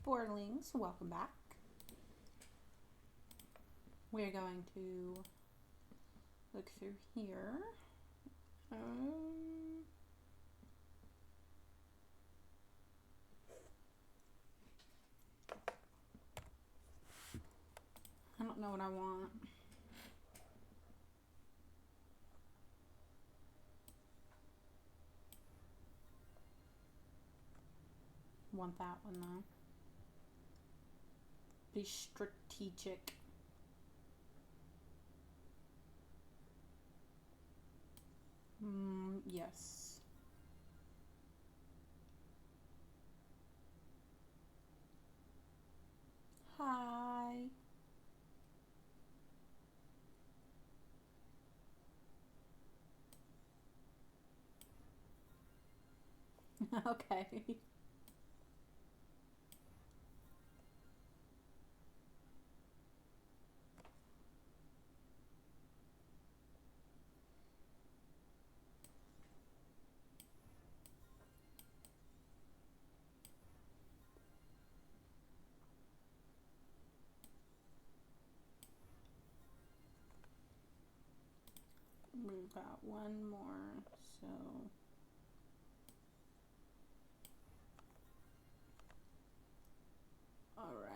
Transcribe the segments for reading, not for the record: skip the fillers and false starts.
Borderlings, welcome back. We're going to look through here. I don't know what I want. Want that one though. Be strategic. Yes. Hi. Okay. We've got one more, so all right.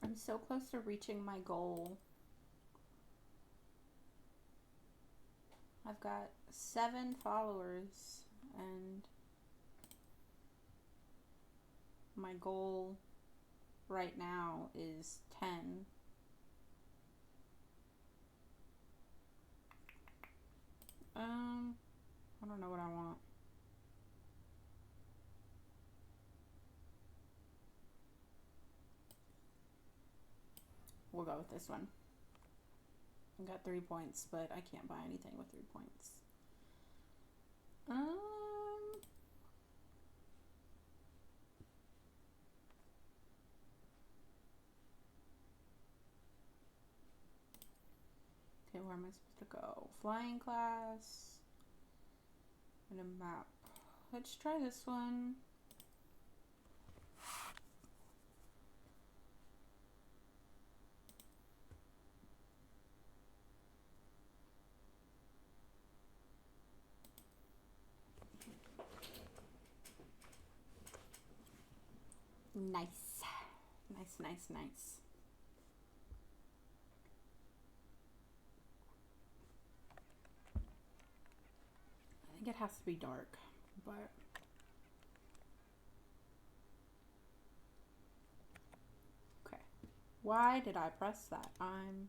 I'm so close to reaching my goal. I've got 7 followers and my goal right now is 10. I don't know what I want. We'll go with this one. I got 3 points, but I can't buy anything with 3 points. Okay, where am I supposed to go? Flying class and a map. Let's try this one. Nice. Nice. I think it has to be dark, but okay. Why did I press that? I'm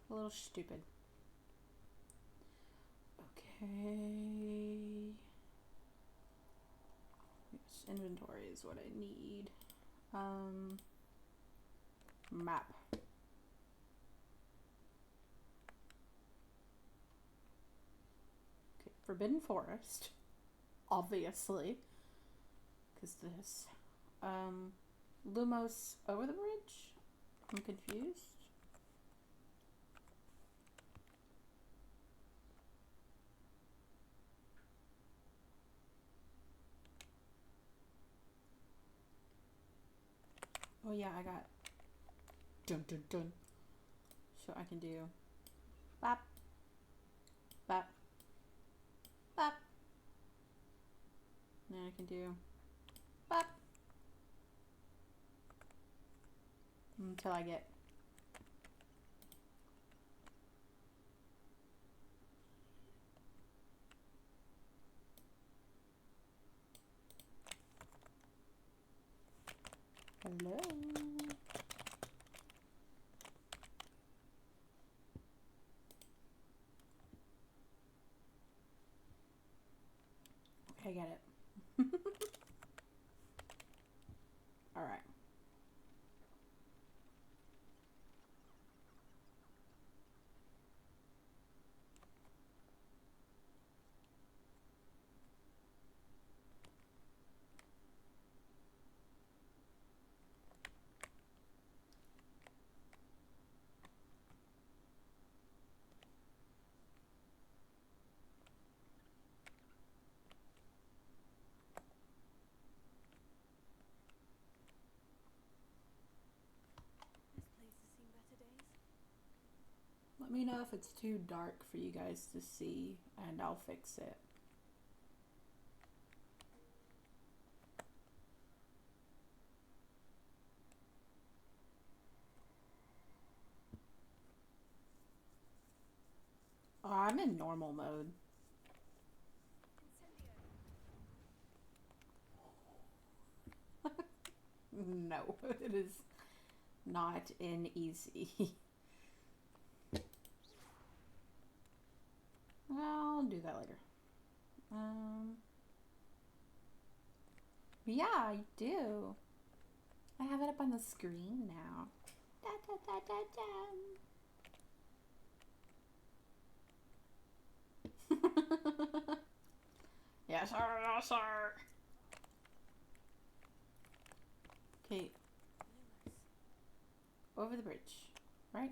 a little stupid. Okay. Yes, inventory is what I need. Map. Okay, Forbidden Forest. Obviously. Because this. Lumos over the bridge? I'm confused. Oh yeah, I got dun. So I can do bop, bop, bop. Then I can do bop until I get hello. Okay, I get it. All right. Let me know if it's too dark for you guys to see, and I'll fix it. Oh, I'm in normal mode. No, it is not in easy. I'll do that later. Yeah, I do. I have it up on the screen now. Da, da, da, da, da. Yes, sir. Yes, sir. Okay. Over the bridge, right?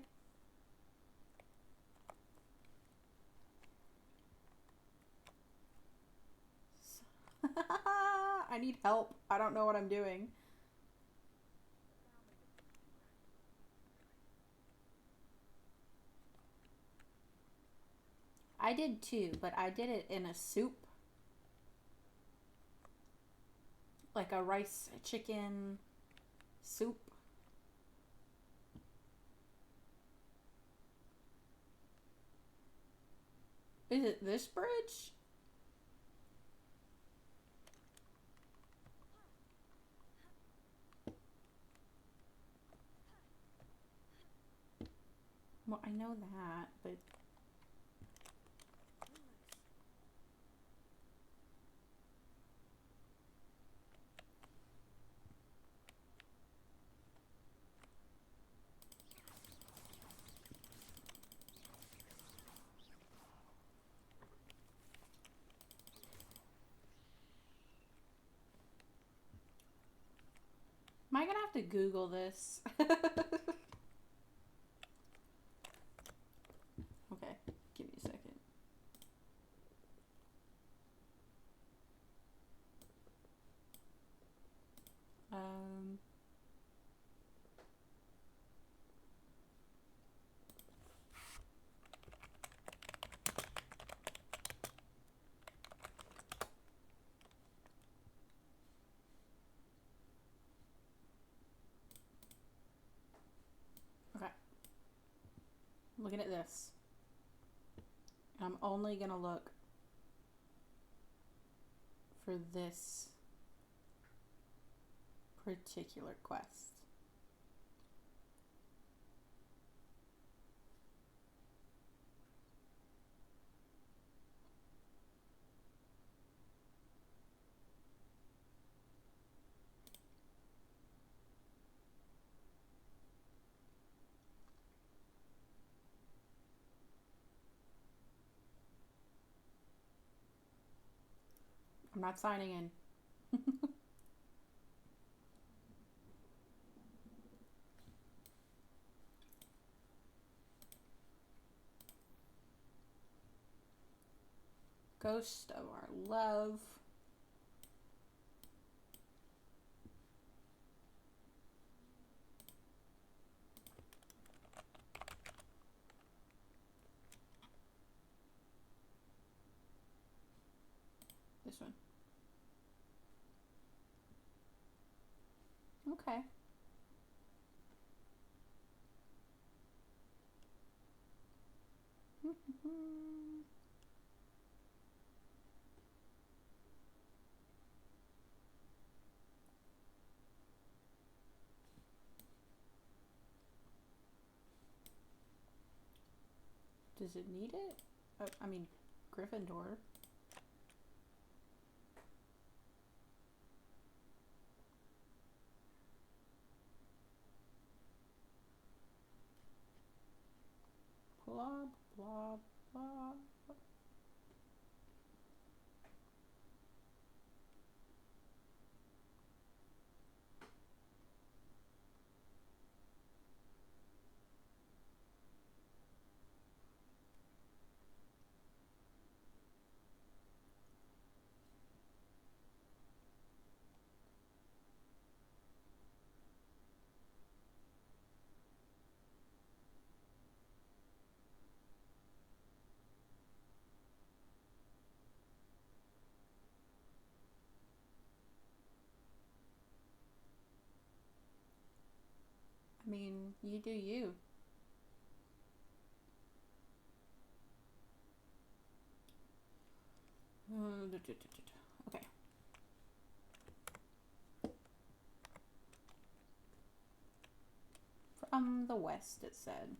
I need help. I don't know what I'm doing. I did too, but I did it in a soup. Like a rice chicken soup. Is it this bridge? Well, I know that, but... Am I gonna have to Google this? Okay, give me a second. Um... Okay. Looking at this. I'm only gonna look for this particular quest. I'm not signing in. Ghost of our love. This one. Okay. Does it need it? Oh, I mean, Gryffindor. Blah, blah, blah. mean, you do you. Okay. From the west, it said.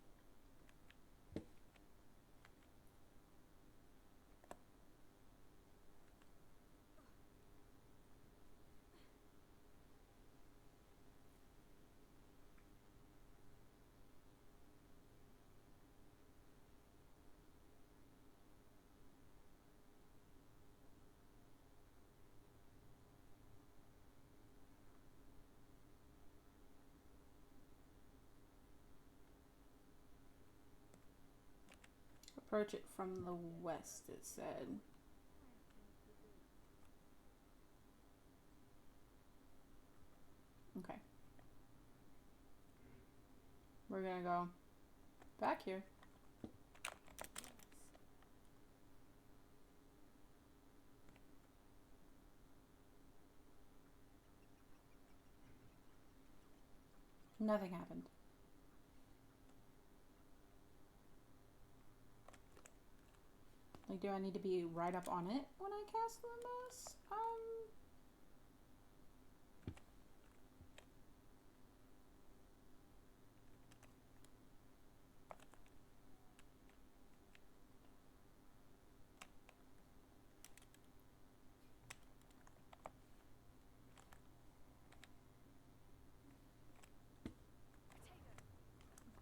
Approach it from the west, it said. Okay. We're gonna go back here. Nothing happened. Like, do I need to be right up on it when I cast the mass?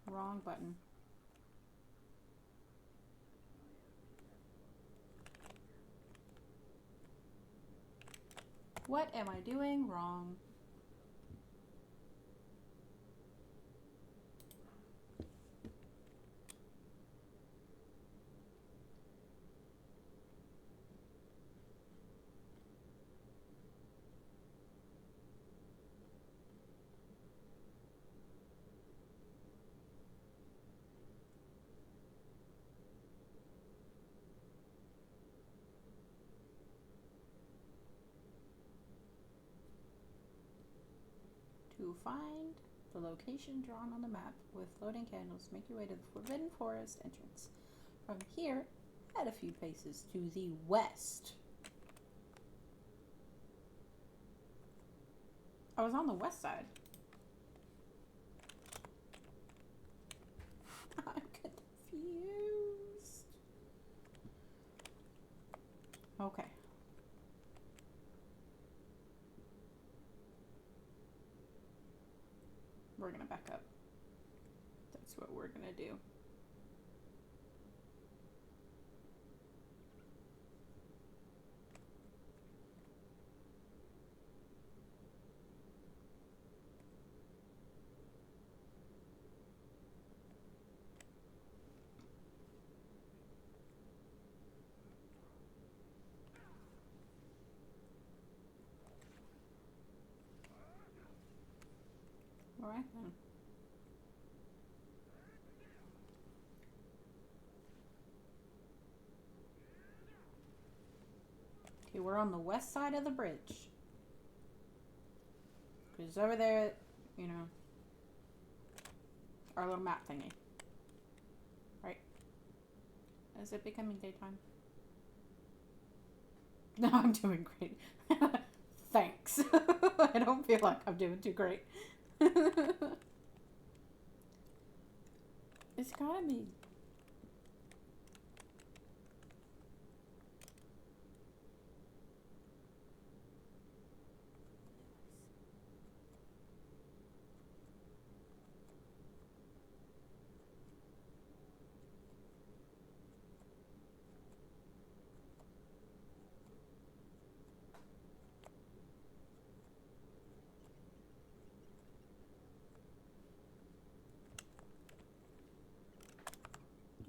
Wrong button. What am I doing wrong? To find the location drawn on the map with floating candles, make your way to the Forbidden Forest entrance. From here, head a few paces to the west. I was on the west side. I'm confused. Okay. We're gonna back up. That's what we're gonna do. Alright then. Okay, we're on the west side of the bridge. Because over there, you know, our little map thingy. Right? Is it becoming daytime? No, I'm doing great. Thanks. I don't feel like I'm doing too great. It's gotta be.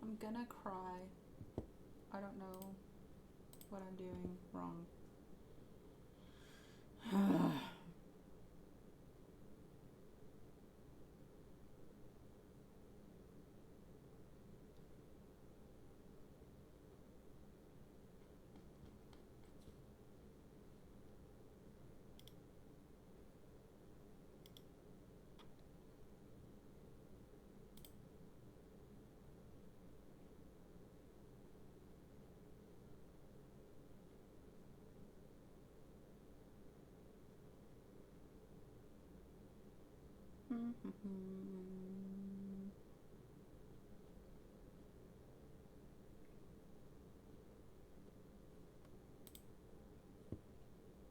I'm gonna cry. I don't know what I'm doing wrong.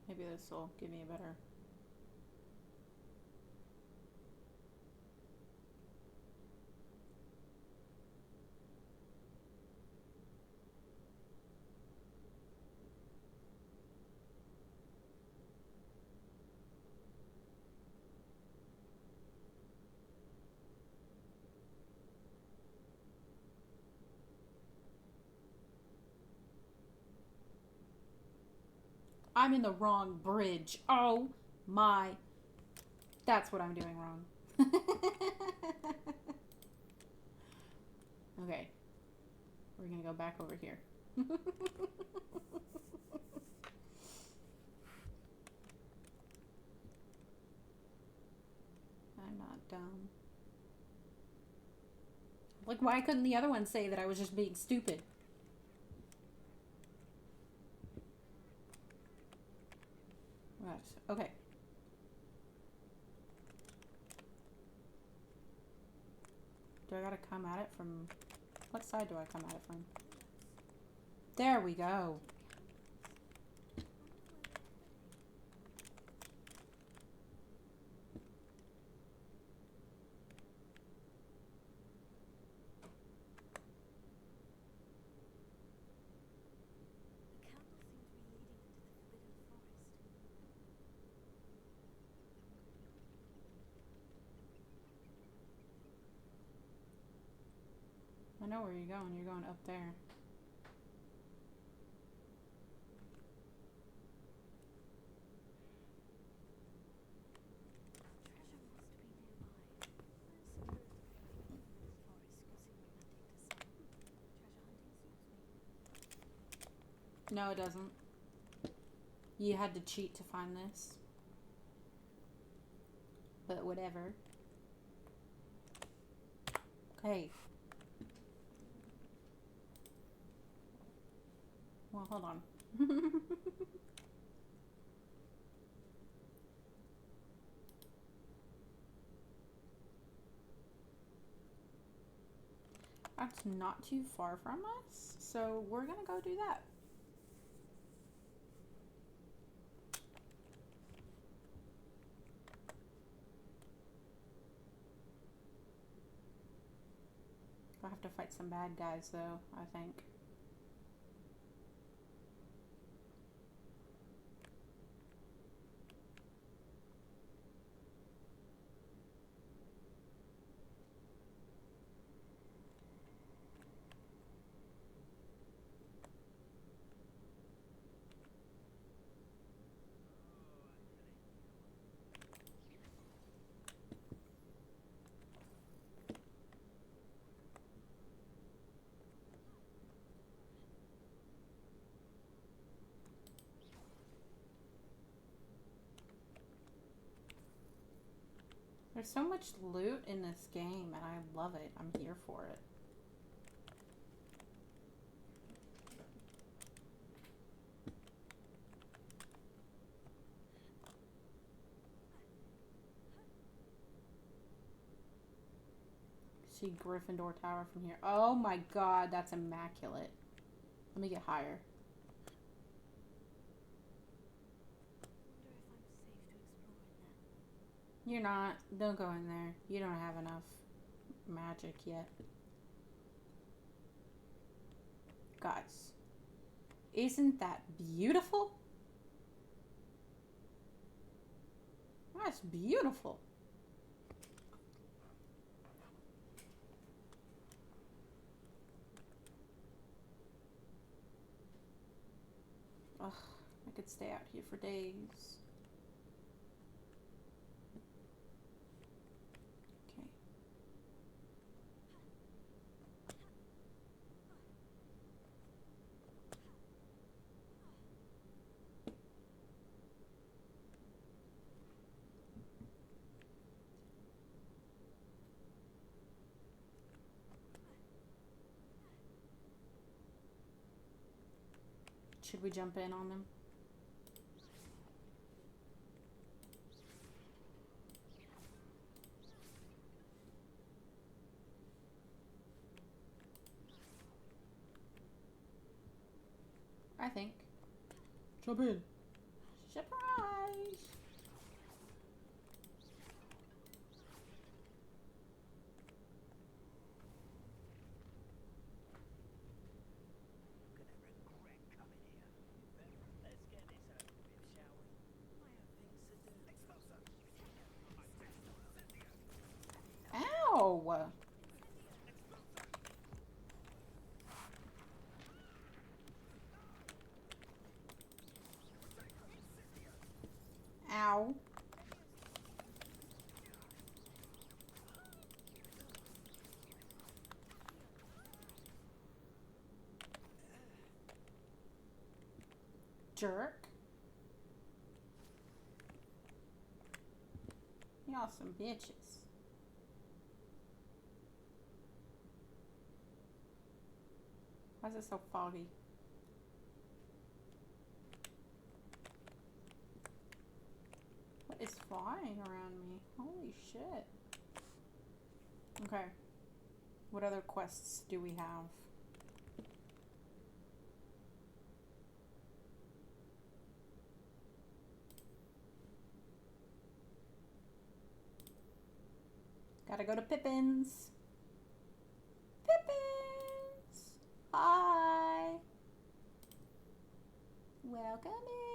Maybe this will give me a better... I'm in the wrong bridge. Oh my. That's what I'm doing wrong. Okay. We're gonna go back over here. I'm not dumb. Like, why couldn't the other one say that I was just being stupid? Right. Okay. Do I gotta come at it from... What side do I come at it from? There we go. I know where you're going. You're going up there. No, it doesn't. You had to cheat to find this. But whatever. Okay. Well, hold on. That's not too far from us, so we're gonna go do that. I'll have to fight some bad guys, though, I think. There's so much loot in this game, and I love it. I'm here for it. See Gryffindor Tower from here. Oh my god, that's immaculate. Let me get higher. You're not. Don't go in there. You don't have enough magic yet. Guys, isn't that beautiful? That's beautiful. Ugh, I could stay out here for days. Okay. Should we jump in on them? I think. Jump in. Surprise! Ow! Ow. Jerk. Y'all some bitches. Why is it so foggy? What is flying around me? Holy shit. Okay. What other quests do we have? Gotta go to Pippin's. Pippin's! Hi! Welcome in.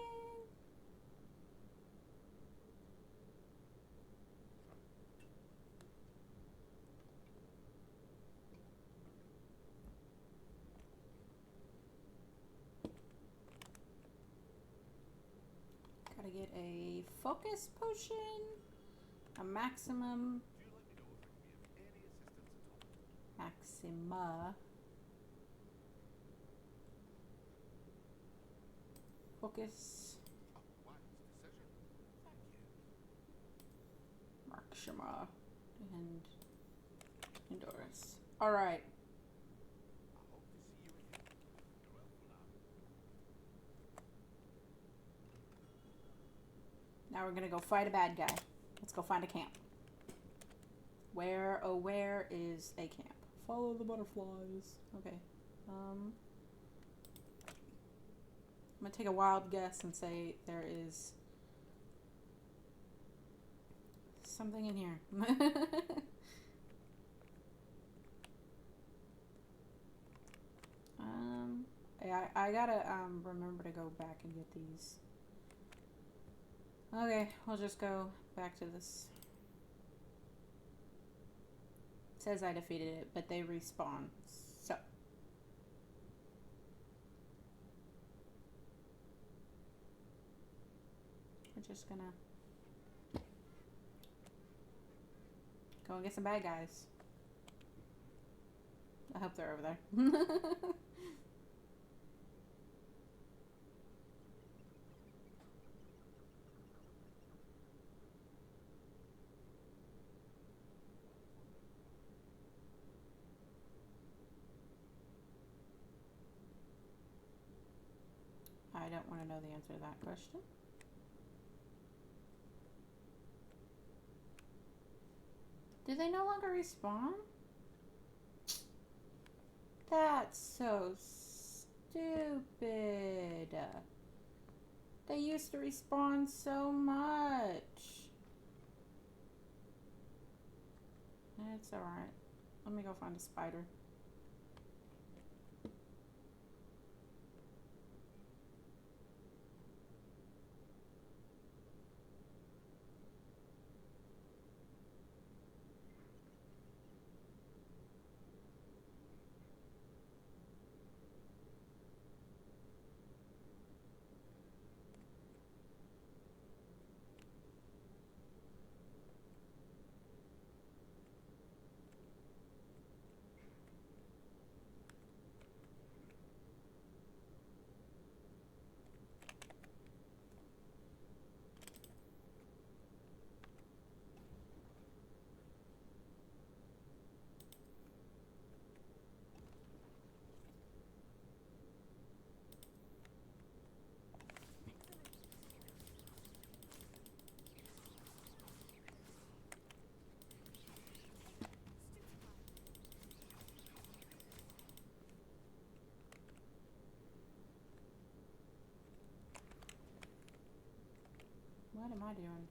Gotta get a focus potion, a maximum, maxima, focus, maxima, and endurance. All right. Now we're gonna go fight a bad guy. Let's go find a camp. Where, oh where is a camp? Follow the butterflies. Okay. I'm gonna take a wild guess and say there is something in here. I gotta remember to go back and get these. Okay, we'll just go back to this. It says I defeated it, but they respawn. So we're just gonna go and get some bad guys. I hope they're over there. I don't want to know the answer to that question. Do they no longer respawn? That's so stupid. They used to respawn so much. It's alright. Let me go find a spider. What am I doing?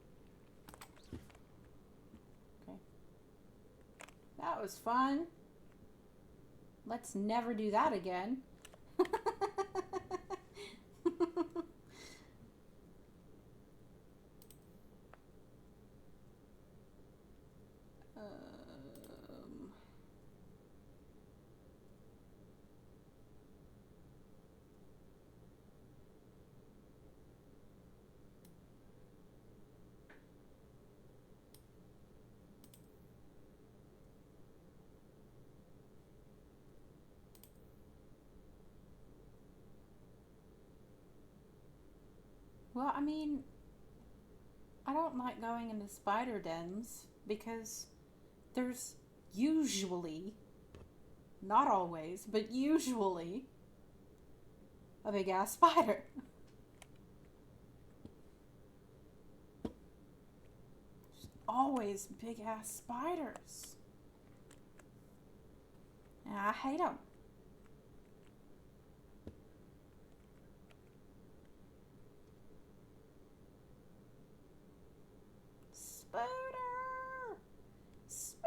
Okay. That was fun. Let's never do that again. um, well, I mean, I don't like going into spider dens because there's usually, not always, but usually a big ass spider. There's always big ass spiders. And I hate them. Spider! Spider!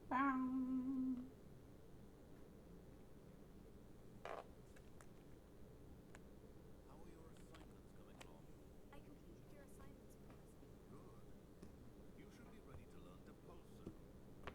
Bam. How are your assignments coming along? I completed your assignments, Professor. Good. You should be ready to learn to pose soon. Let's see what you can do. Concentrate. Do not let your mind wander. You've got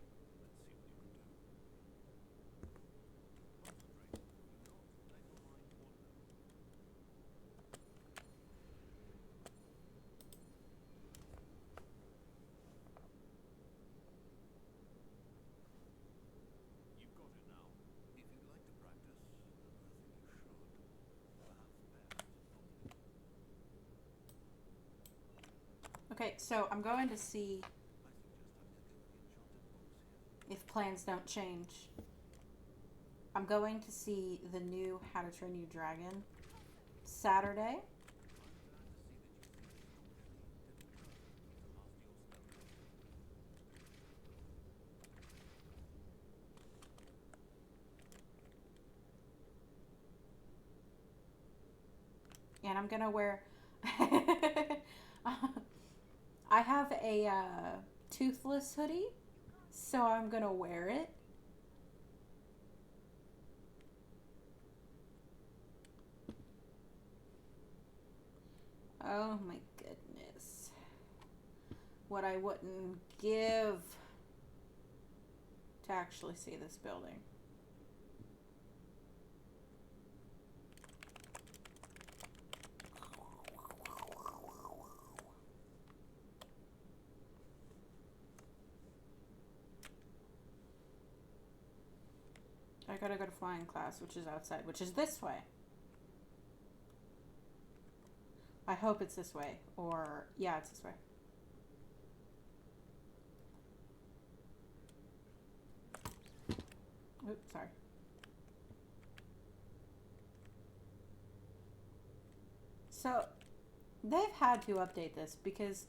it now. If you'd like to practice, I think you should. Perhaps best not to. Okay, so I'm going to see I suggest I take over the enchanted books here. if plans don't change. I'm going to see the new How to Train Your Dragon Saturday. I'm glad to see that you feel completely different to master your spell. And I'm gonna wear. I have a toothless hoodie, so I'm gonna wear it. Oh my goodness. What I wouldn't give to actually see this building. I gotta go to flying class, which is outside, which is this way. I hope it's this way, or yeah, it's this way. Oops, sorry. So, they've had to update this because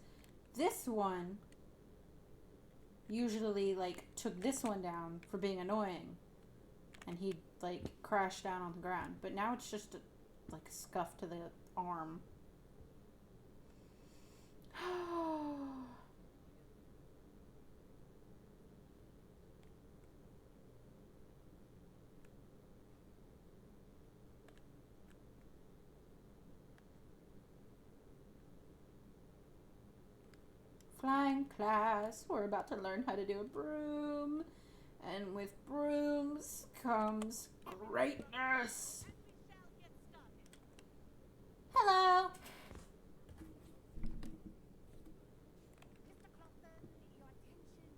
this one usually like took this one down for being annoying, and he'd like crash down on the ground. But now it's just like a scuff to the arm. Flying class, we're about to learn how to do a broom. And with brooms comes greatness. Hello. Mr. Clopton, your attention, please.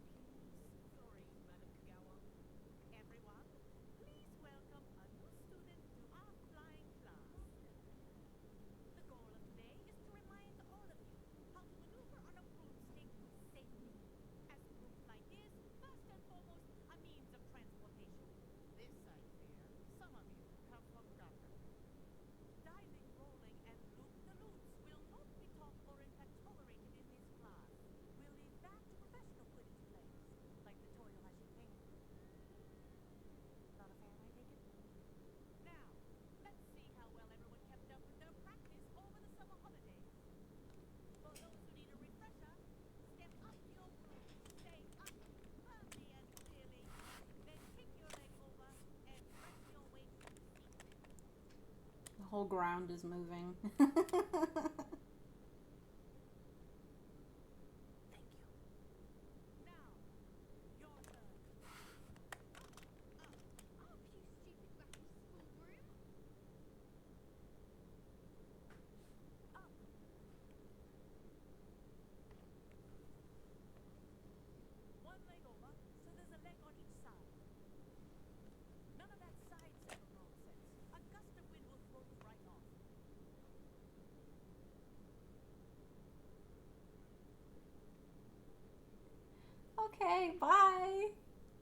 Sorry, Madam Kagawa. Everyone, please welcome a new student whole ground is moving. Thank you. Now, your turn. Up, you stupid wacky school broom. Up. One leg over, so there's a leg on each side. None of that side saddle nonsense. A gust of wind will throw you right off. Okay, bye.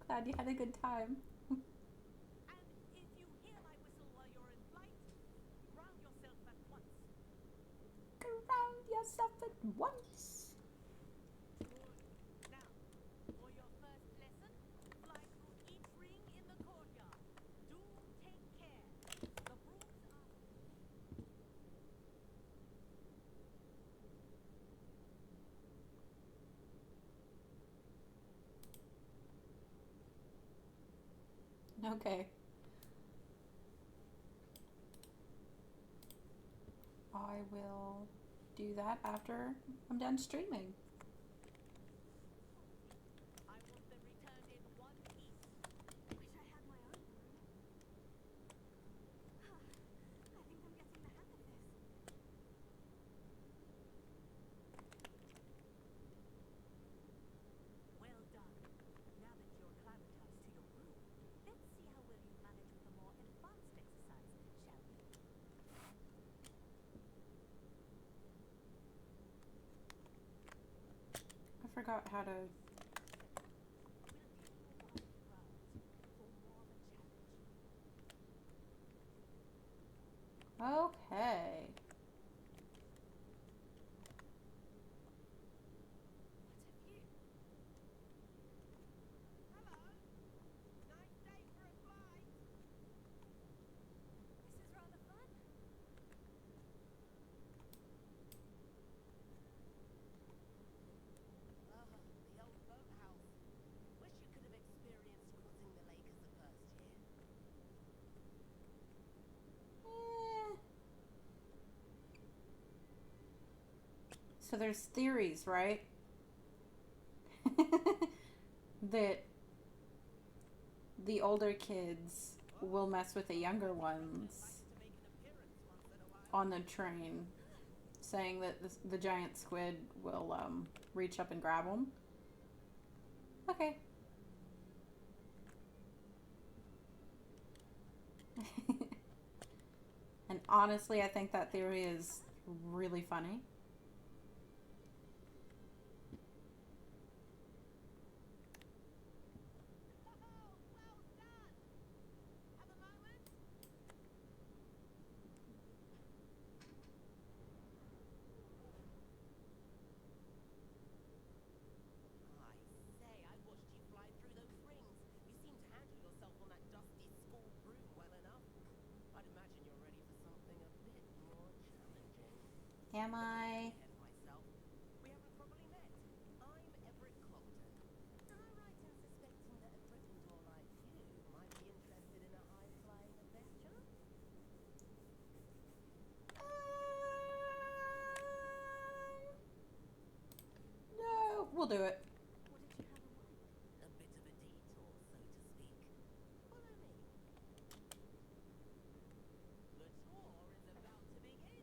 Glad you had a good time. And if you hear my whistle while you're in flight, ground yourself at once. Ground yourself at once. Good. Now, for your first lesson, fly through each ring in the courtyard. Do take care. The brooms are... Okay. I will do that after I'm done streaming. I want them returned in one piece. Wish I had my own broom. I think I'm getting the hang of this. Well done. Now that you're acclimatized to your room, let's see how well you manage with a more advanced exercise, shall we? I forgot how to. We'll give you a round of rounds for more of a challenge. Okay. What have you? Hello. Nice day for a flight. This is rather fun. The old boathouse. Wish you could have experienced crossing the lake as a first year. Eh. So there's theories, right? That the older kids will mess with the younger ones To make an appearance once in a while. on the train, saying that the giant squid will reach up and grab them. Okay. And honestly, I think that theory is really funny. Well done! Have a moment? I say, I watched you fly through those rings. You seem to handle yourself on that dusty school broom well enough. I'd imagine you're ready for something a bit more challenging. Am I? Ahead of myself. We haven't properly met. I'm Everett Clopton. Am I right in suspecting that a Gryffindor like you might be interested in a high-flying adventure? No, we'll do it. What did you have in mind? A bit of a detour, so to speak. Follow me. The tour is about to begin.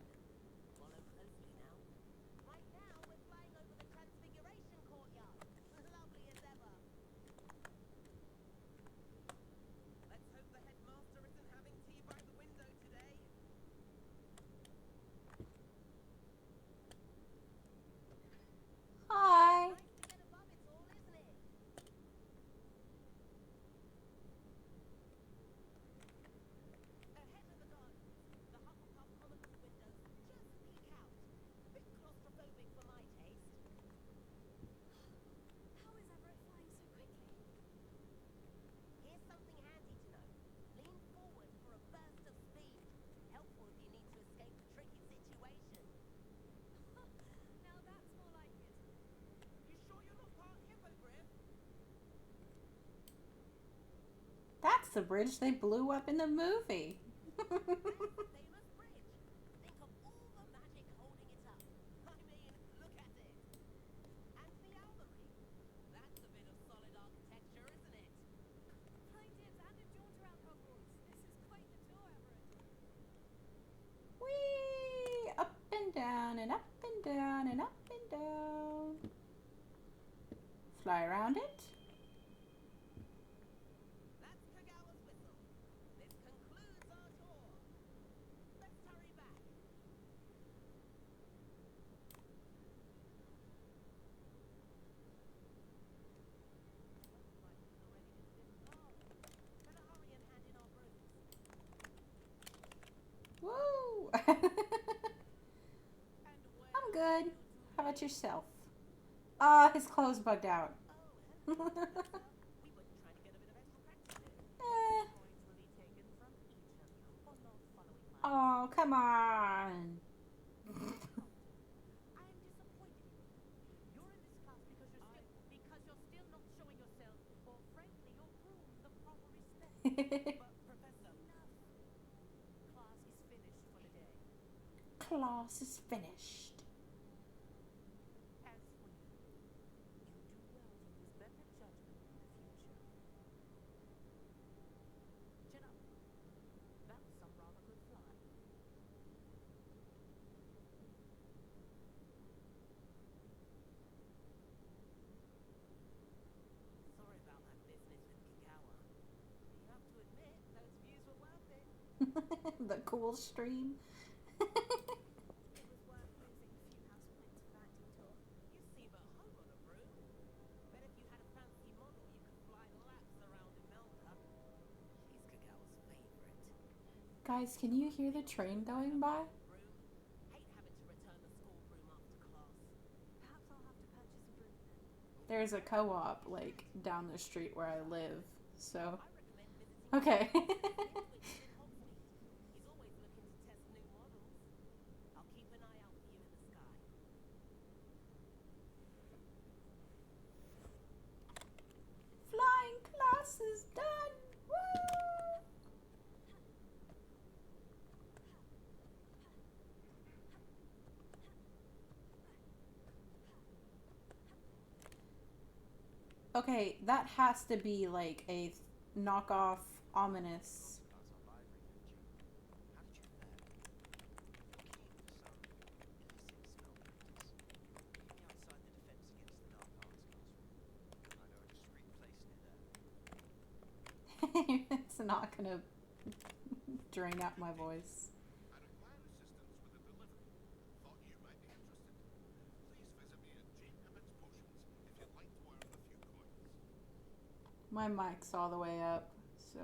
Follow closely now. Right now, we're flying over the Transfiguration Courtyard. Lovely as ever. Let's hope the headmaster isn't having tea by the window today. Hi. Nice to get above it all, isn't it? Ahead of the gardens, the Hufflepuff Commons windows just peek out. A bit claustrophobic for my taste. How is Everett flying so quickly? Here's something handy to know. Lean forward for a burst of speed. Helpful if you need to escape a tricky situation. Now that's more like it. You sure you're not part hippogriff? That's the bridge they blew up in the movie. That's the famous bridge. and up and down and up and down. Fly around it. That's Kagawa's whistle. This concludes our tour. Let's hurry back. Woo! And where I'm good. are you How two about yourself? Ah, his clothes bugged out. Oh, hello, Professor. We were trying to get a bit of extra practice in. Eh. Points will be taken from each of you for not following my Oh, come on. I am disappointed in you. You're in this class because you're still not showing yourself, or frankly, your room the proper respect. But, Professor, Enough. Class is finished for the day. Class is finished. As for you, you do well to use better judgment in the future. Chin up. That was some rather good flying. sorry about that business with Kagawa. But you have to admit, those views were worth it. The cool stream. It was worth losing a few house points for that detour. You seem at home on a broom. Bet if you had a fancy model, you could fly laps around Imelda. She's Kagawa's favorite. Guys, can you hear the train going by? Broom. Hate having to return the school broom after class. Perhaps I'll have to purchase a broom then. There's a co-op like down the street where I live. So, I recommend visiting okay. Nintwich in Hogsmeade. He's always looking to test new models. I'll keep an eye out for you in the sky. Flying class is done. Woo! Okay, that has to be like a knockoff ominous. How did you fare? Keen for some illicit spell practice. Meet me outside the defense against the dark arts classroom. I know a discreet place near there. It's not gonna drain out my voice. I require assistance with a delivery. Thought you might be interested. Please visit me at J. Pippett's Potions if you'd like to earn a few coins. My mic's all the way up, so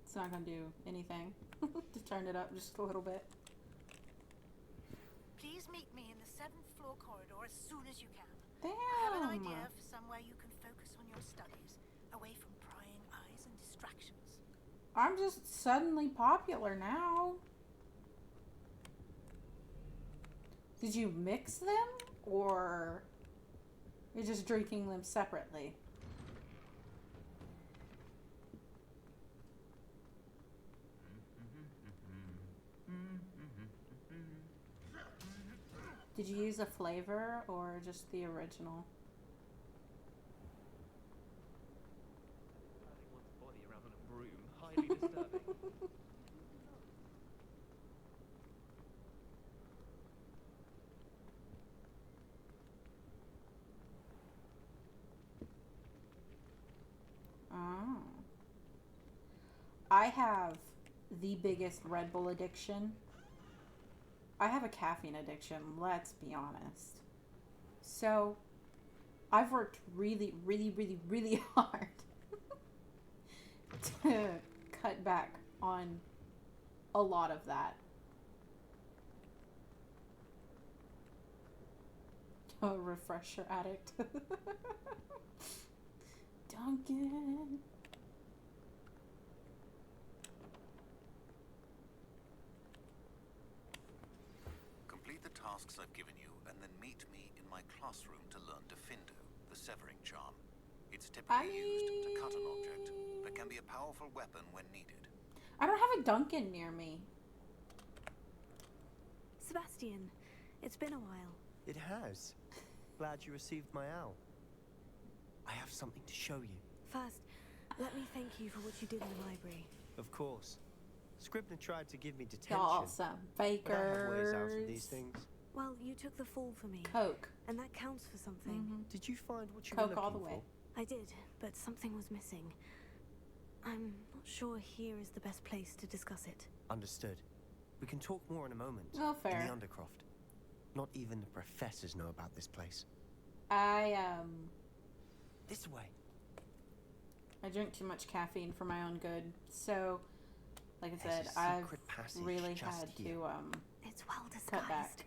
it's not gonna do anything to turn it up just a little bit. Please meet me in the 7th floor corridor as soon as you can. Damn! I have an idea for somewhere you can focus on your studies, away from prying eyes and distractions. I'm just suddenly popular now. Did you mix them, or you're just drinking them separately? Did you use a flavor or just the original? Hurling one's body around on a broom, highly disturbing. Oh. I have the biggest Red Bull addiction. I have a caffeine addiction, let's be honest. So, I've worked really, really, really, really hard to cut back on a lot of that. A refresher addict. Duncan. Complete the tasks I've given you, and then meet me in my classroom to learn Defindo, the severing charm. It's typically used to cut an object, but can be a powerful weapon when needed. I don't have a Duncan near me. Sebastian, it's been a while. It has. Glad you received my owl. I have something to show you. First, let me thank you for what you did in the library. Of course. Scribner tried to give me detention. Y'all some But I have ways out of these fakers. things. Well, you took the fall for me, Coke. and that counts for something. Did you find what you Coke were looking all the way. for? I did, but something was missing. I'm not sure here is the best place to discuss it. Understood. We can talk more in a moment. Oh, fair. In the Undercroft. Not even the professors know about this place. This way. I drink too much caffeine for my own good, so like I There's said, a I've secret passage really just had here. to It's well cut back. disguised.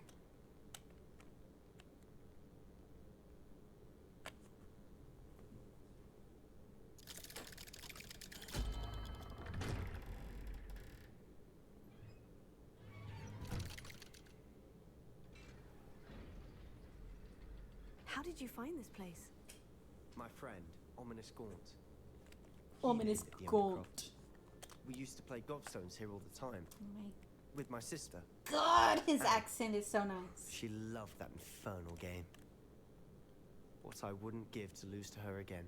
How did you find this place? My friend, Ominous Gaunt. Ominous lived at the Gaunt. Undercroft. We used to play gobstones here all the time. Oh my With my sister. God, his accent is so nice. She loved that infernal game. What I wouldn't give to lose to her again.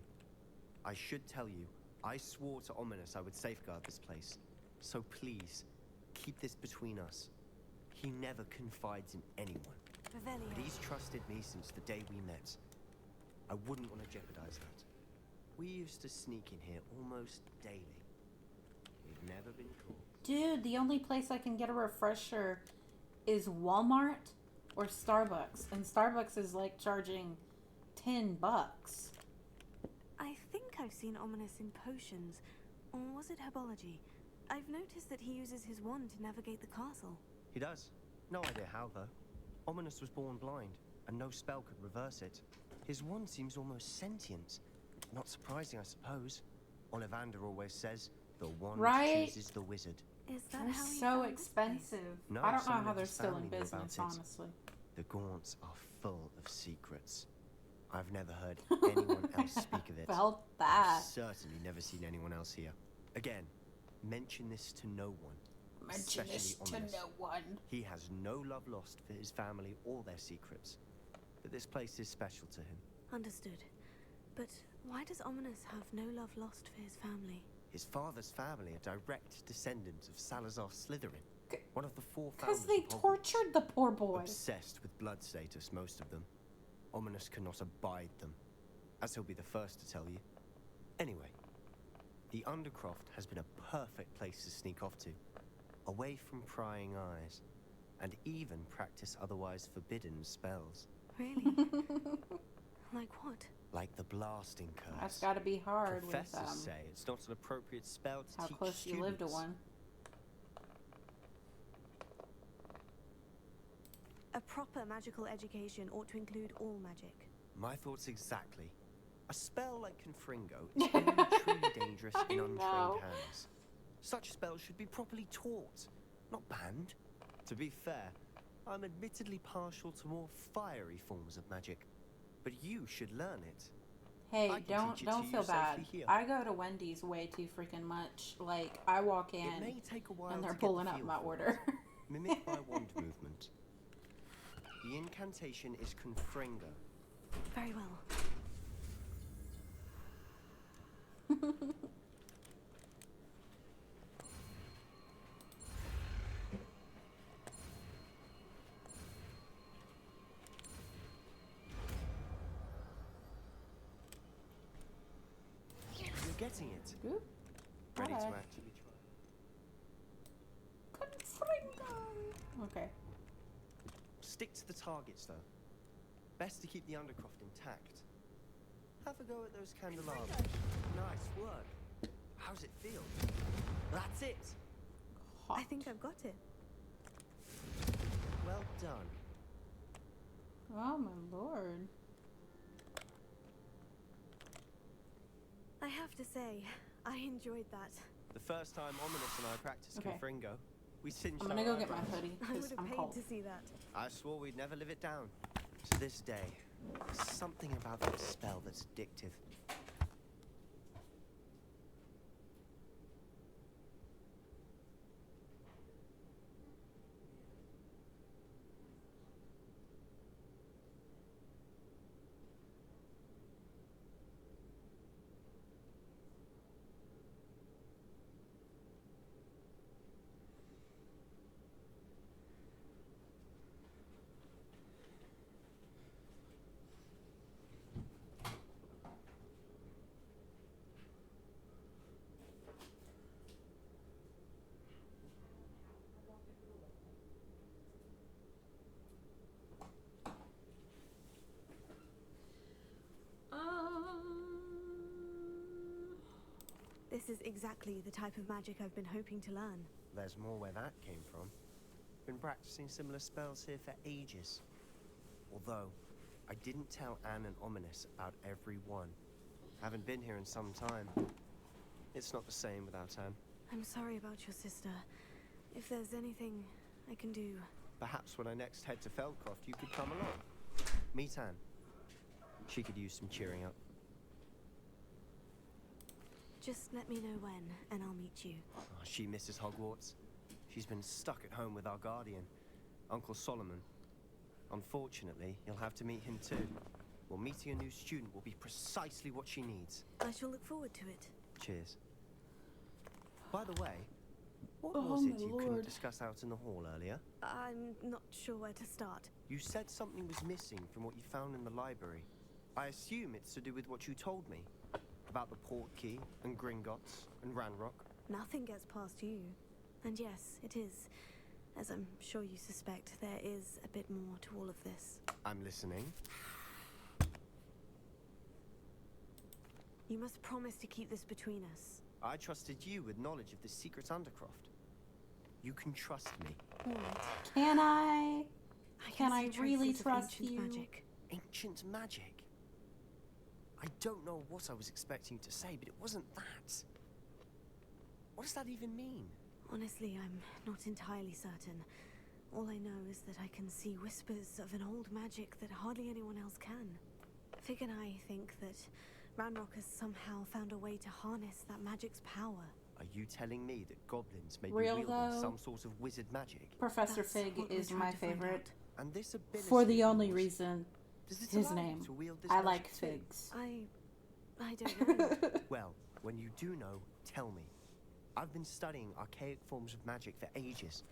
I should tell you, I swore to Ominous I would safeguard this place. So please, keep this between us. He never confides in anyone. But he's trusted me since the day we met. I wouldn't want to jeopardize that. We used to sneak in here almost daily. We've never been caught. Dude, the only place I can get a refresher is Walmart or Starbucks. And Starbucks is like charging $10. I think I've seen Ominous in potions. Or was it herbology? I've noticed that he uses his wand to navigate the castle. He does. No idea how, though. Ominous was born blind, and no spell could reverse it. His wand seems almost sentient. Not surprising, I suppose. Ollivander always says, the wand Right? chooses the wizard. Is that They're how he so found this place? expensive. No, I don't know someone how in they're his still in family knew about business, it. honestly. The Gaunts are full of secrets. I've never heard anyone else speak of it. Felt that. I've certainly never seen anyone else here. Again, mention this to no one. Mention this especially to Ominous. no one. He has no love lost for his family or their secrets. But this place is special to him. Understood. But why does Ominous have no love lost for his family? His father's family are direct descendants of Salazar Slytherin, one of the four Because founders they of Hogwarts. tortured the poor boy. Obsessed with blood status, most of them. Ominous cannot abide them, as he'll be the first to tell you. Anyway, the Undercroft has been a perfect place to sneak off to, away from prying eyes, and even practice otherwise forbidden spells. Really? Like what? Like the blasting curse. That's gotta be hard with Professors say it's not an appropriate spell to how teach close students. you live to one. A proper magical education ought to include all magic. My thoughts exactly. A spell like Confringo is only truly dangerous in I untrained know. hands. Such spells should be properly taught, not banned. To be fair, I'm admittedly partial to more fiery forms of magic, but you should learn it. Hey, I can don't teach it to you feel bad. safely here. I go to Wendy's way too freaking much. Like I walk It in may take a while and they're to get the pulling up feel my for order. it. Mimic my wand movement. The incantation is Confringo. Very well. You're getting it. Oop. Ready to Alright. actually try. Confringo. Okay. Stick to the targets, though. Best to keep the Undercroft intact. Have a go at those candelabras. Nice work. How's it feel? That's it. Hot. I think I've got it. Well done. Oh my lord. I have to say, I enjoyed that. The first time Ominous and I practiced Okay. Confringo, we singed I'm gonna our go get my eyebrows. hoodie I because would have I'm paid cold. to see that. I swore we'd never live it down. To this day, there's something about that spell that's addictive. This is exactly the type of magic I've been hoping to learn. There's more where that came from. Been practicing similar spells here for ages. Although, I didn't tell Anne and Ominous about every one. Haven't been here in some time. It's not the same without Anne. I'm sorry about your sister. If there's anything I can do... Perhaps when I next head to Feldcroft, you could come along. Meet Anne. She could use some cheering up. Just let me know when, and I'll meet you. Oh, she misses Hogwarts. She's been stuck at home with our guardian, Uncle Solomon. Unfortunately, you'll have to meet him too. Well, meeting a new student will be precisely what she needs. I shall look forward to it. Cheers. By the way, what Oh was it my you lord. couldn't discuss out in the hall earlier? I'm not sure where to start. You said something was missing from what you found in the library. I assume it's to do with what you told me. About the port key, and Gringotts, and Ranrock. Nothing gets past you. And yes, it is. As I'm sure you suspect, there is a bit more to all of this. I'm listening. You must promise to keep this between us. I trusted you with knowledge of the secret Undercroft. You can trust me. All right. Can I? Can see I really traces of trust ancient you? Magic. Ancient magic? I don't know what I was expecting to say, but it wasn't that. What does that even mean? Honestly, I'm not entirely certain. All I know is that I can see whispers of an old magic that hardly anyone else can. Fig and I think that Ranrock has somehow found a way to harness that magic's power. Are you telling me that goblins may Real be wielding though? some sort of wizard magic? Professor That's Fig what we're is trying my to find favorite. And this ability For the of only yours, reason, does it his allow you name. to wield this I magic like too? figs. I don't know. Well, when you do know, tell me. I've been studying archaic forms of magic for ages.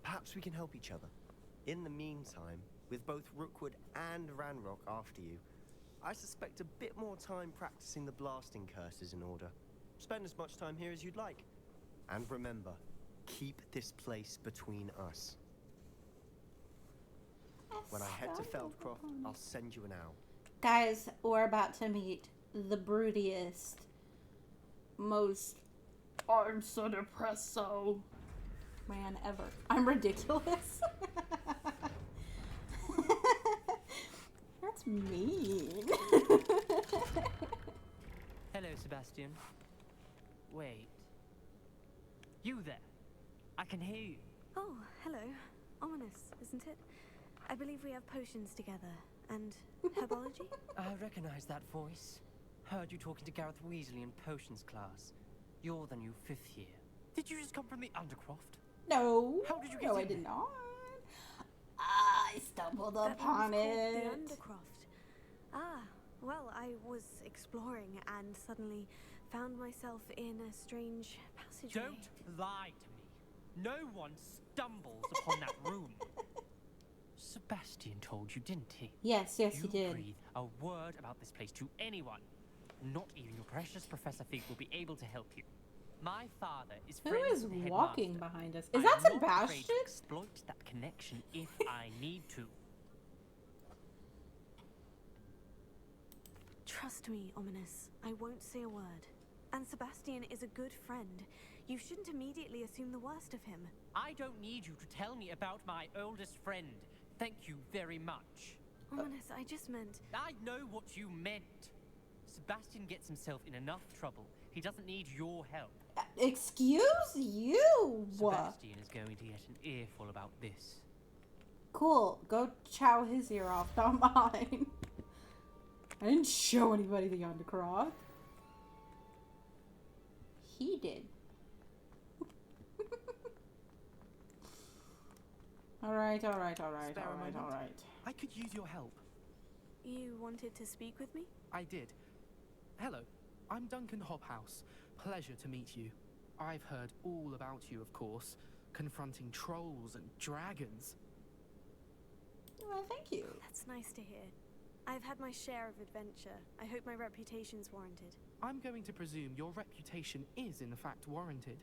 Perhaps we can help each other. In the meantime, with both Rookwood and Ranrock after you, I suspect a bit more time practicing the blasting curses in order. Spend as much time here as you'd like. And remember, keep this place between us. When I head to Feldcroft, I'll send you an owl. Guys, we're about to meet the broodiest, most I'm so depressed so man ever. I'm ridiculous. That's mean. Hello, Sebastian. Wait. You there? I can hear you. Oh, hello. Ominous, isn't it? I believe we have potions together. And herbology? I recognize that voice. Heard you talking to Gareth Weasley in potions class. You're the new 5th year. Did you just come from the Undercroft? No. How did you get No, I in did there? not. I stumbled That upon room is called it. the Undercroft. Ah, well, I was exploring and suddenly found myself in a strange passageway. Don't lie to me. No one stumbles upon that room. Sebastian told you, didn't he? Yes, yes, he You did. breathe a word about this place to anyone. Not even your precious Professor Fig will be able to help you. My father is Who friends is with the walking headmaster. behind us? Is I'm that not afraid Sebastian? to exploit that connection if I need to. Trust me, Ominous. I won't say a word. And Sebastian is a good friend. You shouldn't immediately assume the worst of him. I don't need you to tell me about my oldest friend. Thank you very much. Ominous, I just meant... I know what you meant. Sebastian gets himself in enough trouble. He doesn't need your help. Excuse you. Sebastian is going to get an earful about this. Cool. Go chow his ear off, not mine. I didn't show anybody the Undercroft. He did. Alright. Spare a moment? Alright. I could use your help. You wanted to speak with me? I did. Hello, I'm Duncan Hobhouse. Pleasure to meet you. I've heard all about you, of course, confronting trolls and dragons. Well, thank you. That's nice to hear. I've had my share of adventure. I hope my reputation's warranted. I'm going to presume your reputation is in fact warranted,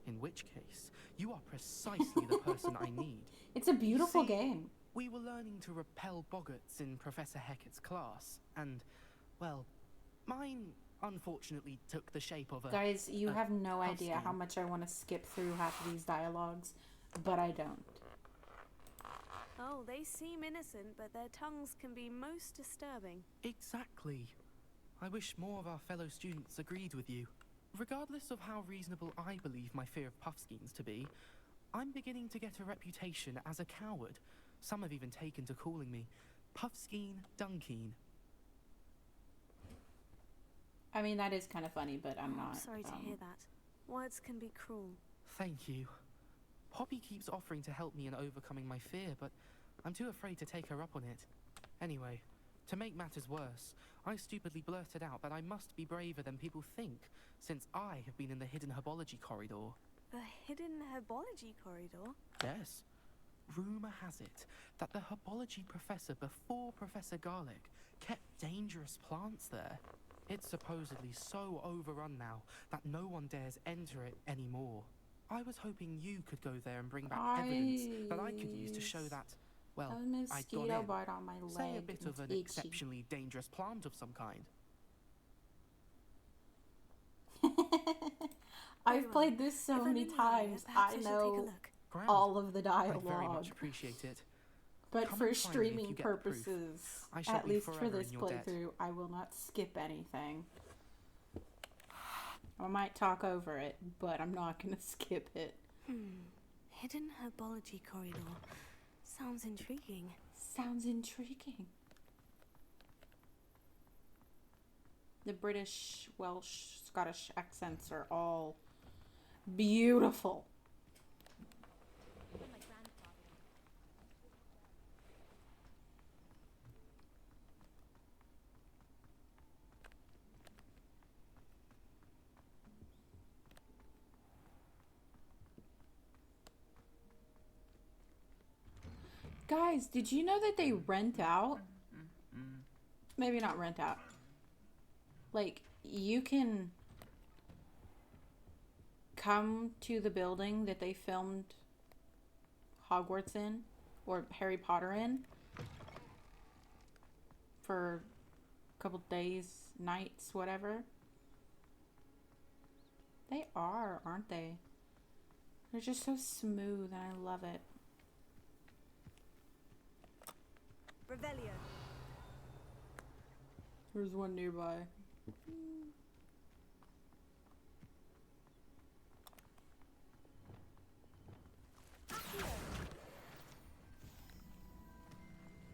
in which case, you are precisely the person I need. It's a beautiful See, game. We were learning to repel boggarts in Professor Hecat's class, and, well, mine unfortunately took the shape of a... Guys, you a have no puff idea how scheme. much I want to skip through half of these dialogues, but I don't. Oh, they seem innocent, but their tongues can be most disturbing. Exactly. I wish more of our fellow students agreed with you. Regardless of how reasonable I believe my fear of puff schemes to be, I'm beginning to get a reputation as a coward. Some have even taken to calling me Puffskeen Dunkeen. I mean, that is kind of funny, but I'm not. I'm sorry to hear that. Words can be cruel. Thank you. Poppy keeps offering to help me in overcoming my fear, but I'm too afraid to take her up on it. Anyway, to make matters worse, I stupidly blurted out that I must be braver than people think, since I have been in the hidden herbology corridor. The hidden herbology corridor? Yes. Rumour has it that the herbology professor before Professor Garlic kept dangerous plants there. It's supposedly so overrun now that no one dares enter it anymore. I was hoping you could go there and bring back evidence that I could use to show that, well, A I'd gone mosquito in. bite on my leg. Say a bit It's of an itchy. exceptionally dangerous plant of some kind. I've played this so If I'm many in the area, times. perhaps I I shall know take a look. Grand. all of the I'd very dialogue. much appreciate it. But Come for and find me if streaming you get the proof. purposes, I shall at be least for forever this in your debt. playthrough, I will not skip anything. I might talk over it, but I'm not going to skip it. Hidden herbology corridor. Sounds intriguing. Sounds intriguing. The British, Welsh, Scottish accents are all beautiful. My grandfather. Guys, did you know that they rent out? Maybe not rent out. Like, you can come to the building that they filmed Hogwarts in, or Harry Potter in, for a couple days, nights, whatever. They are, aren't they? They're just so smooth and I love it. Revelio. There's one nearby.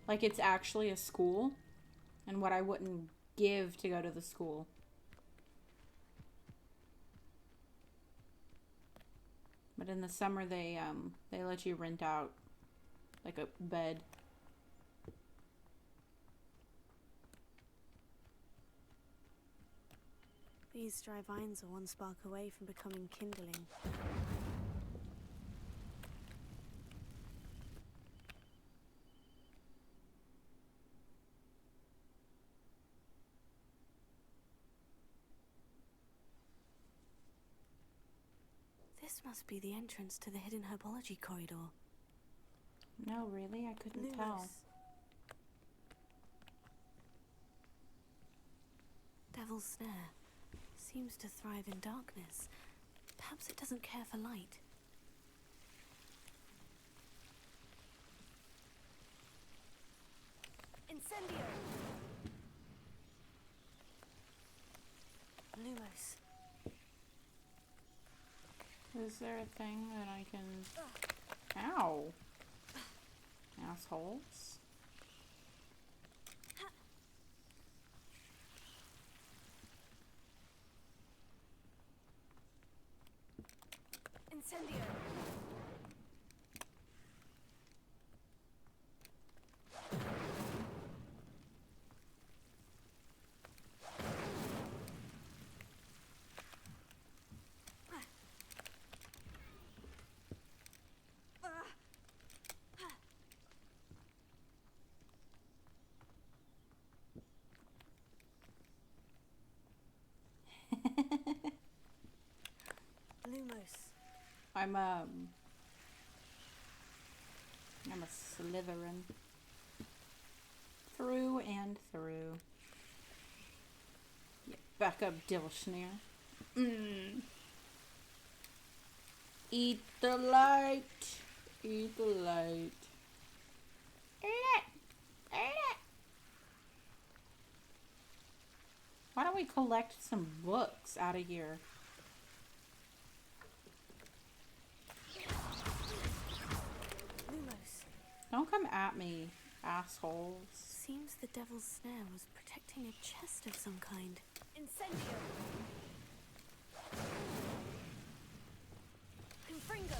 Like, it's actually a school, and what I wouldn't give to go to the school. But in the summer, they let you rent out, like, a bed. These dry vines are one spark away from becoming kindling. This must be the entrance to the hidden herbology corridor. No, really? I couldn't tell. Lumos. Devil's Snare seems to thrive in darkness. Perhaps it doesn't care for light. Incendio! Lumos. Is there a thing that I can... Ow! Assholes. Incendio! Lumos. I'm a Slytherin. Through and through. Yep. Back up, devil snare. Eat the light. Eat the light. Why don't we collect some books out of here? Lumos. Don't come at me, assholes. Seems the devil's snare was protecting a chest of some kind. Incendio. Confringo.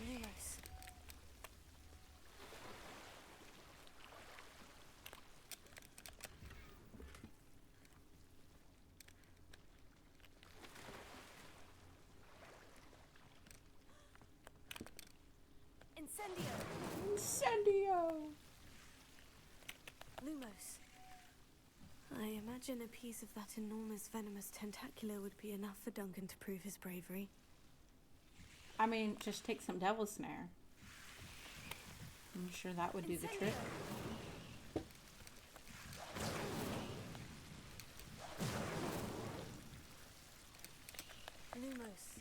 Lumos. Incendio. Incendio! Lumos. I imagine a piece of that enormous venomous tentacula would be enough for Duncan to prove his bravery. I mean, just take some devil snare. I'm sure that would do the trick. Lumos.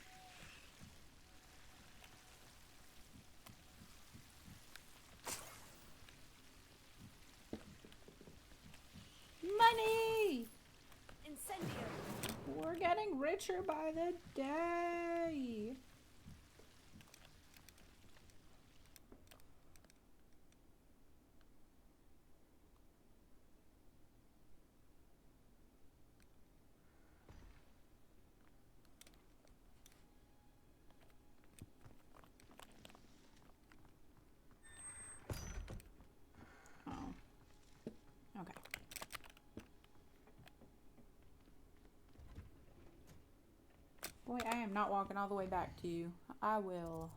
Money! Incendio. We're getting richer by the day. Oh. Okay. Boy, I am not walking all the way back to you. I will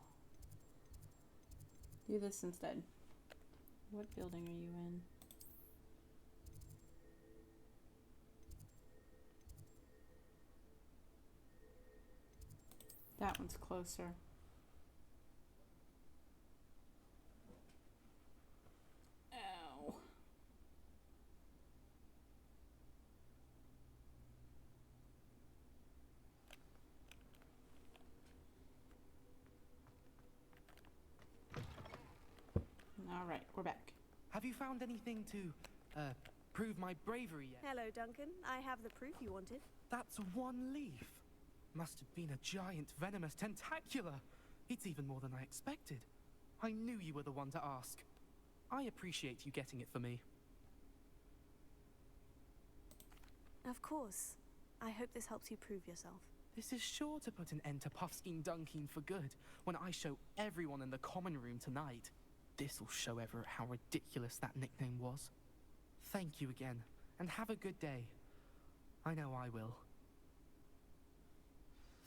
do this instead. What building are you in? That one's closer. Ow. All right, we're back. Have you found anything to, prove my bravery yet? Hello, Duncan. I have the proof you wanted. That's one leaf. Must have been a giant venomous tentacula. It's even more than I expected. I knew you were the one to ask. I appreciate you getting it for me. Of course. I hope this helps you prove yourself. This is sure to put an end to Puffskein Dunkin for good when I show everyone in the common room tonight. This'll show Everett how ridiculous that nickname was. Thank you again, and have a good day. I know I will.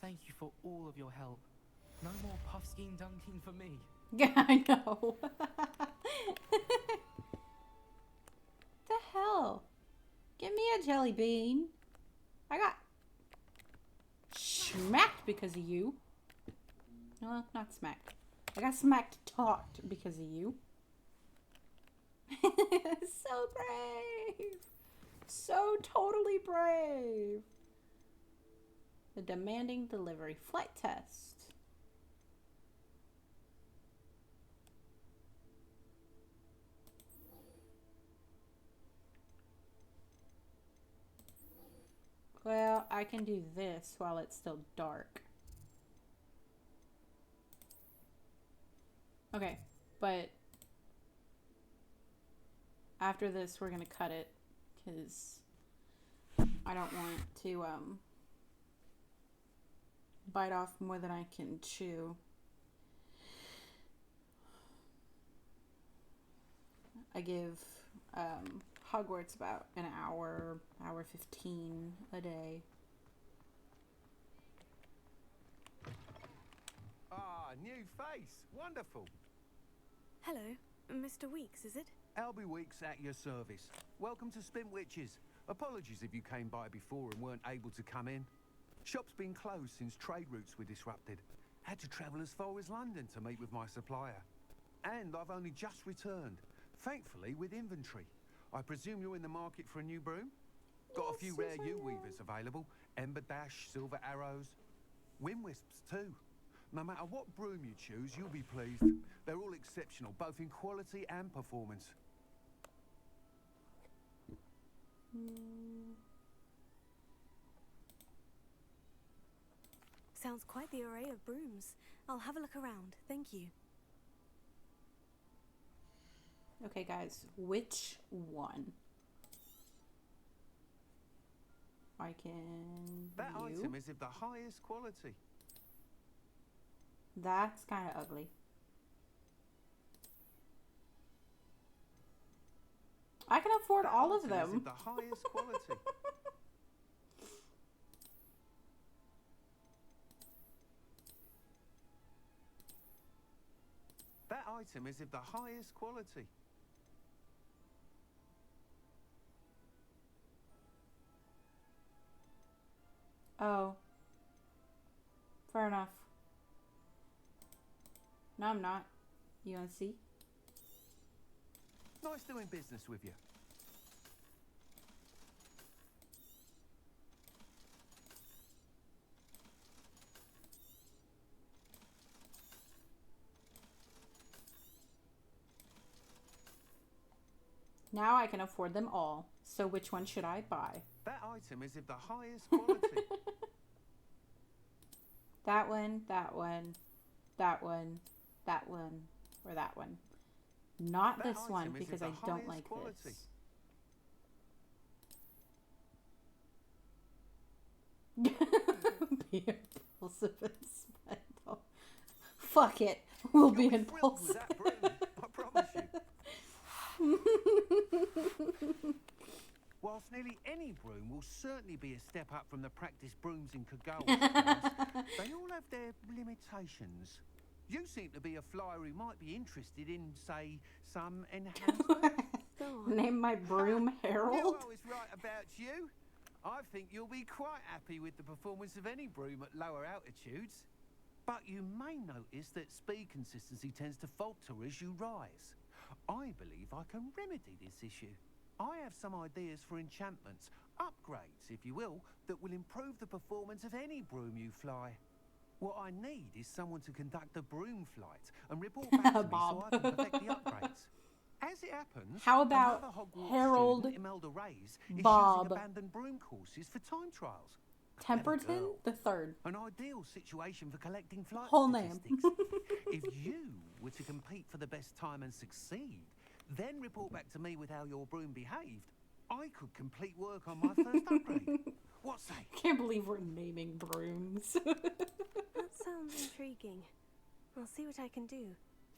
Thank you for all of your help. No more Puffskein Dunkin for me. Yeah, I know. The hell? Give me a jelly bean. I got smacked because of you. No, not smacked. I got smacked talked because of you. So brave. So totally brave. The demanding delivery flight test. Well, I can do this while it's still dark. Okay, but after this we're gonna cut it because I don't want to bite off more than I can chew. I give Hogwarts about an hour 15 a day. Ah, new face. Wonderful. Hello, Mr. Weeks, is it? Albie Weeks at your service. Welcome to Spint Witches. Apologies if you came by before and weren't able to come in. Shop's been closed since trade routes were disrupted. Had to travel as far as London to meet with my supplier. And I've only just returned, thankfully with inventory. I presume you're in the market for a new broom? Got a few rare U-weavers available. Ember Dash, Silver Arrows. Wind Wisps too. No matter what broom you choose, you'll be pleased. They're all exceptional, both in quality and performance. Sounds quite the array of brooms. I'll have a look around. Thank you. Okay, guys, which one? I can That view. item is of the highest quality. That's kind of ugly. I can afford That all of item is them. of the highest quality. That item is of the highest quality. Oh. Fair enough. No, I'm not. You want to see? Nice doing business with you. Now I can afford them all. So which one should I buy? That item is of the highest quality. That one, that one, that one, that one, or that one. Not That this one item is of because the I don't highest like quality. this. Be impulsive and spend. Fuck it. We'll be You'll be thrilled with impulsive. that broom, I promise you. Whilst nearly any broom will certainly be a step up from the practice brooms in Kagawa's class, they all have their limitations. You seem to be a flyer who might be interested in, say, some enhancement. Name my broom Knew Harold. I was right about you. I think you'll be quite happy with the performance of any broom at lower altitudes. But you may notice that speed consistency tends to falter as you rise. I believe I can remedy this issue. I have some ideas for enchantments, upgrades, if you will, that will improve the performance of any broom you fly. What I need is someone to conduct a broom flight and report back to me so I can perfect the upgrades. As it happens, How about another Hogwarts Harold student, Imelda Reyes, is Bob using abandoned broom courses for time trials. Temperton girl. the third? An ideal situation for collecting flight Whole name. statistics. If you were to compete for the best time and succeed, then report back to me with how your broom behaved, I could complete work on my first upgrade. What say? Can't believe we're naming brooms. That sounds intriguing. I'll see what I can do.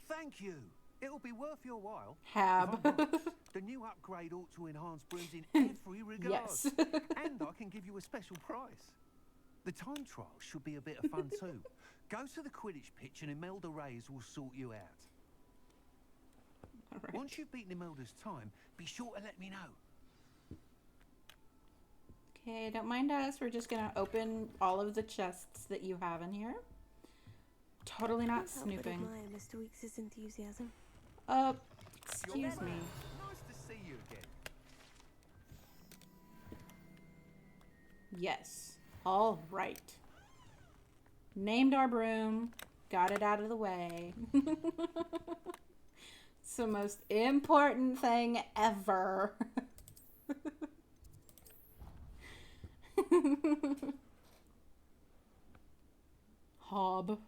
Thank you. It'll be worth your while. Hab. If I'm right, the new upgrade ought to enhance brooms in every regard. Yes. And I can give you a special price. The time trial should be a bit of fun too. Go to the Quidditch pitch and Imelda Reyes will sort you out. Right. Once you've beaten Imelda's time, be sure to let me know. Okay, don't mind us. We're just gonna open all of the chests that you have in here. Totally not Can't help but snooping. admire Mr. Weeks' enthusiasm. Excuse me. Nice to see you again. Yes. All right. Named our broom. Got it out of the way. It's the most important thing ever. Hob.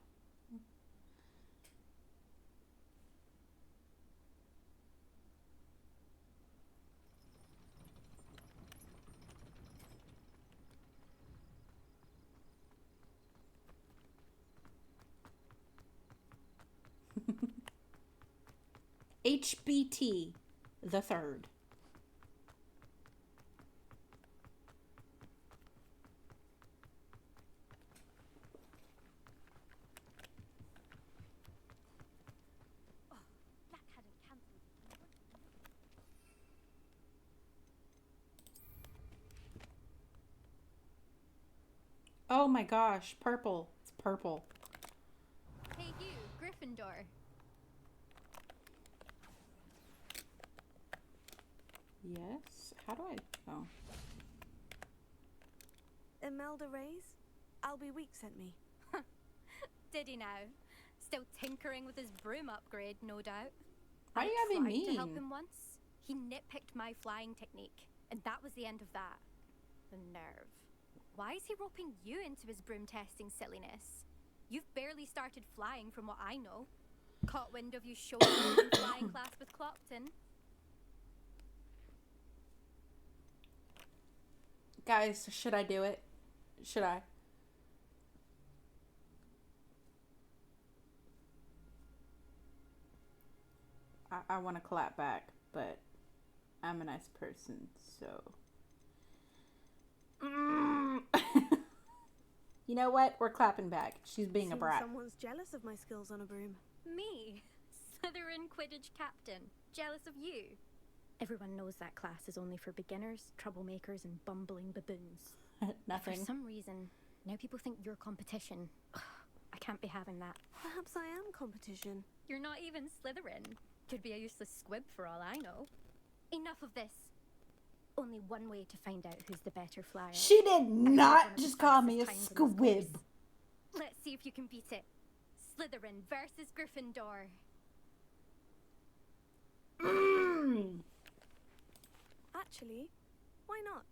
HBT the third. Black hadn't cancelled. Oh my gosh, purple. It's purple. Hey you, Gryffindor. Yes? How do I... Oh. Imelda Reyes? Albie Week sent me. Did he now? Still tinkering with his broom upgrade, no doubt. Why are you I having tried to help mean? him once. He nitpicked my flying technique, and that was the end of that. The nerve. Why is he roping you into his broom testing silliness? You've barely started flying from what I know. Caught wind of you showing up in flying class with Clopton. Guys, should I do it? Should I? I want to clap back, but I'm a nice person, so... You know what? We're clapping back. She's being a Seems brat. someone's jealous of my skills on a broom. Me? Slytherin Quidditch captain. Jealous of you? Everyone knows that class is only for beginners, troublemakers, and bumbling baboons. Nothing. For some reason, now people think you're competition. I can't be having that. Perhaps I am competition. You're not even Slytherin. Could be a useless squib for all I know. Enough of this. Only one way to find out who's the better flyer. She did not just call me a Times in this squib. course. Let's see if you can beat it. Slytherin versus Gryffindor. Actually, why not?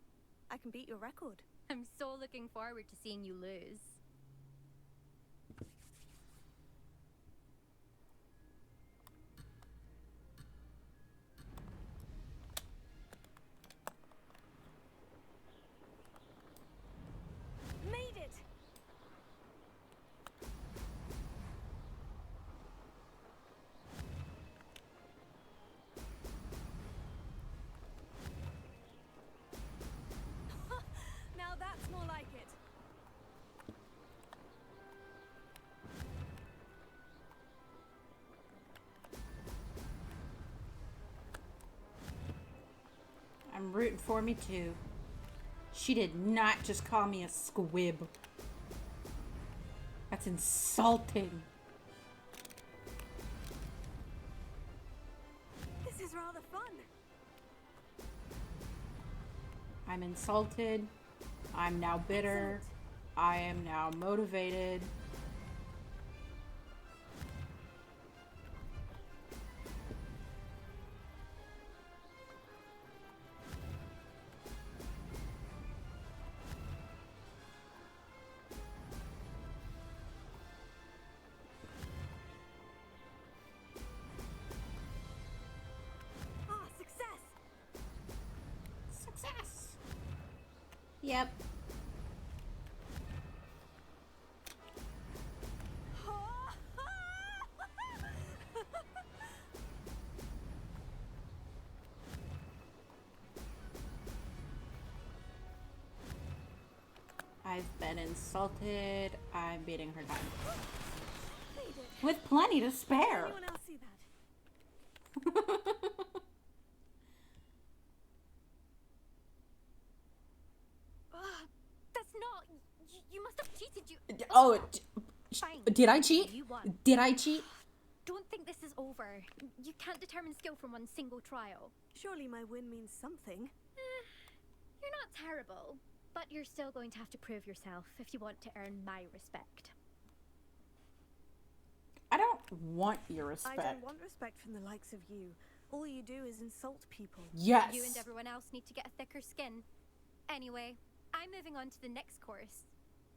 I can beat your record. I'm so looking forward to seeing you lose. Made it! Now that's more like it. I'm rooting for me too. She did not just call me a squib. That's insulting. This is rather fun. I'm insulted. I'm now bitter. Excellent. I am now motivated. Ah, success! Success. Yep. I've been insulted. I'm beating her time. Made it. With plenty to spare. Anyone else see that? That's not... You must have cheated, you... Oh, Fine. did I cheat? You won. Did I cheat? Don't think this is over. You can't determine skill from one single trial. Surely my win means something. You're not terrible, but you're still going to have to prove yourself if you want to earn my respect. I don't want your I respect. don't want respect from the likes of you. All you do is insult people. Yes. You and everyone else need to get a thicker skin. Anyway, I'm moving on to the next course.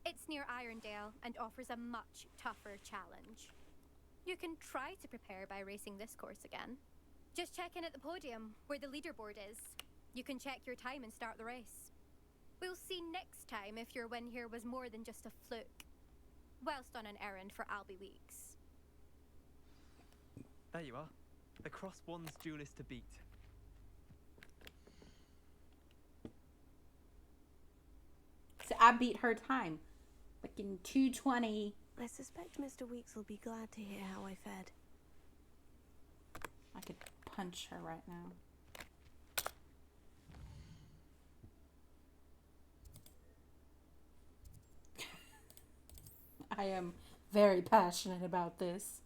It's near Irondale and offers a much tougher challenge. You can try to prepare by racing this course again. Just check in at the podium where the leaderboard is. You can check your time and start the race. We'll see next time if your win here was more than just a fluke. Whilst on an errand for Albie Weeks. There you are. The Cross Wands duelist to beat. So I beat her time. Like in 2:20. I suspect Mr. Weeks will be glad to hear how I fared. I could punch her right now. I am very passionate about this.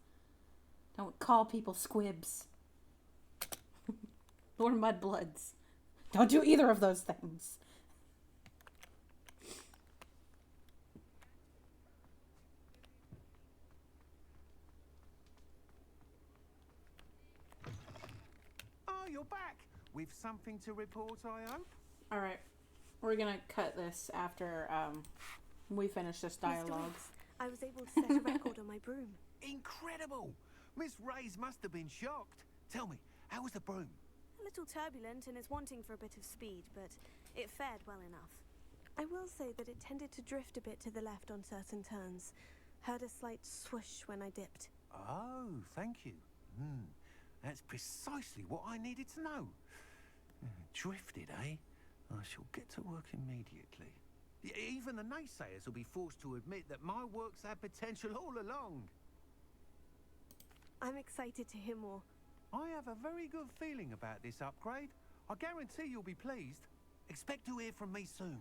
Don't call people squibs. Or mudbloods. Don't do either of those things. Oh, you're back. With something to report, I hope? Alright. We're gonna cut this after we finish this dialogue. Mr. Weeks, I was able to set a record on my broom. Incredible! Miss Reyes must have been shocked. Tell me, how was the broom? A little turbulent and is wanting for a bit of speed, but it fared well enough. I will say that it tended to drift a bit to the left on certain turns. Heard a slight swoosh when I dipped. Oh, thank you. That's precisely what I needed to know. Drifted, eh? I shall get to work immediately. Even the naysayers will be forced to admit that my work's had potential all along. I'm excited to hear more. I have a very good feeling about this upgrade. I guarantee you'll be pleased. Expect to hear from me soon.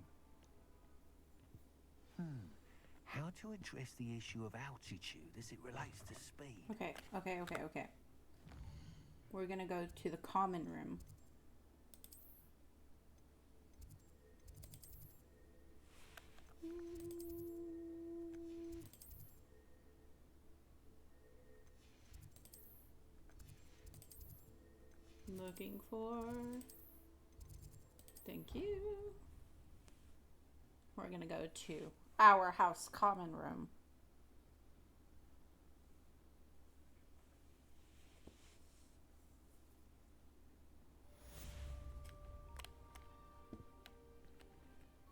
How to address the issue of altitude as it relates to speed? Okay. We're gonna go to the common room. Looking for... Thank you. We're gonna go to our house common room.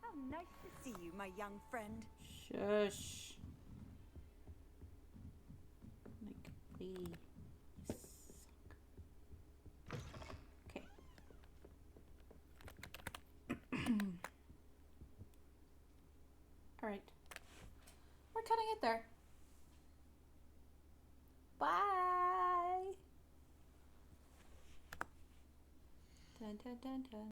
How nice to see you, my young friend. Shush. Like, please. Okay. Alright. We're cutting it there. Bye. Dun, dun, dun, dun.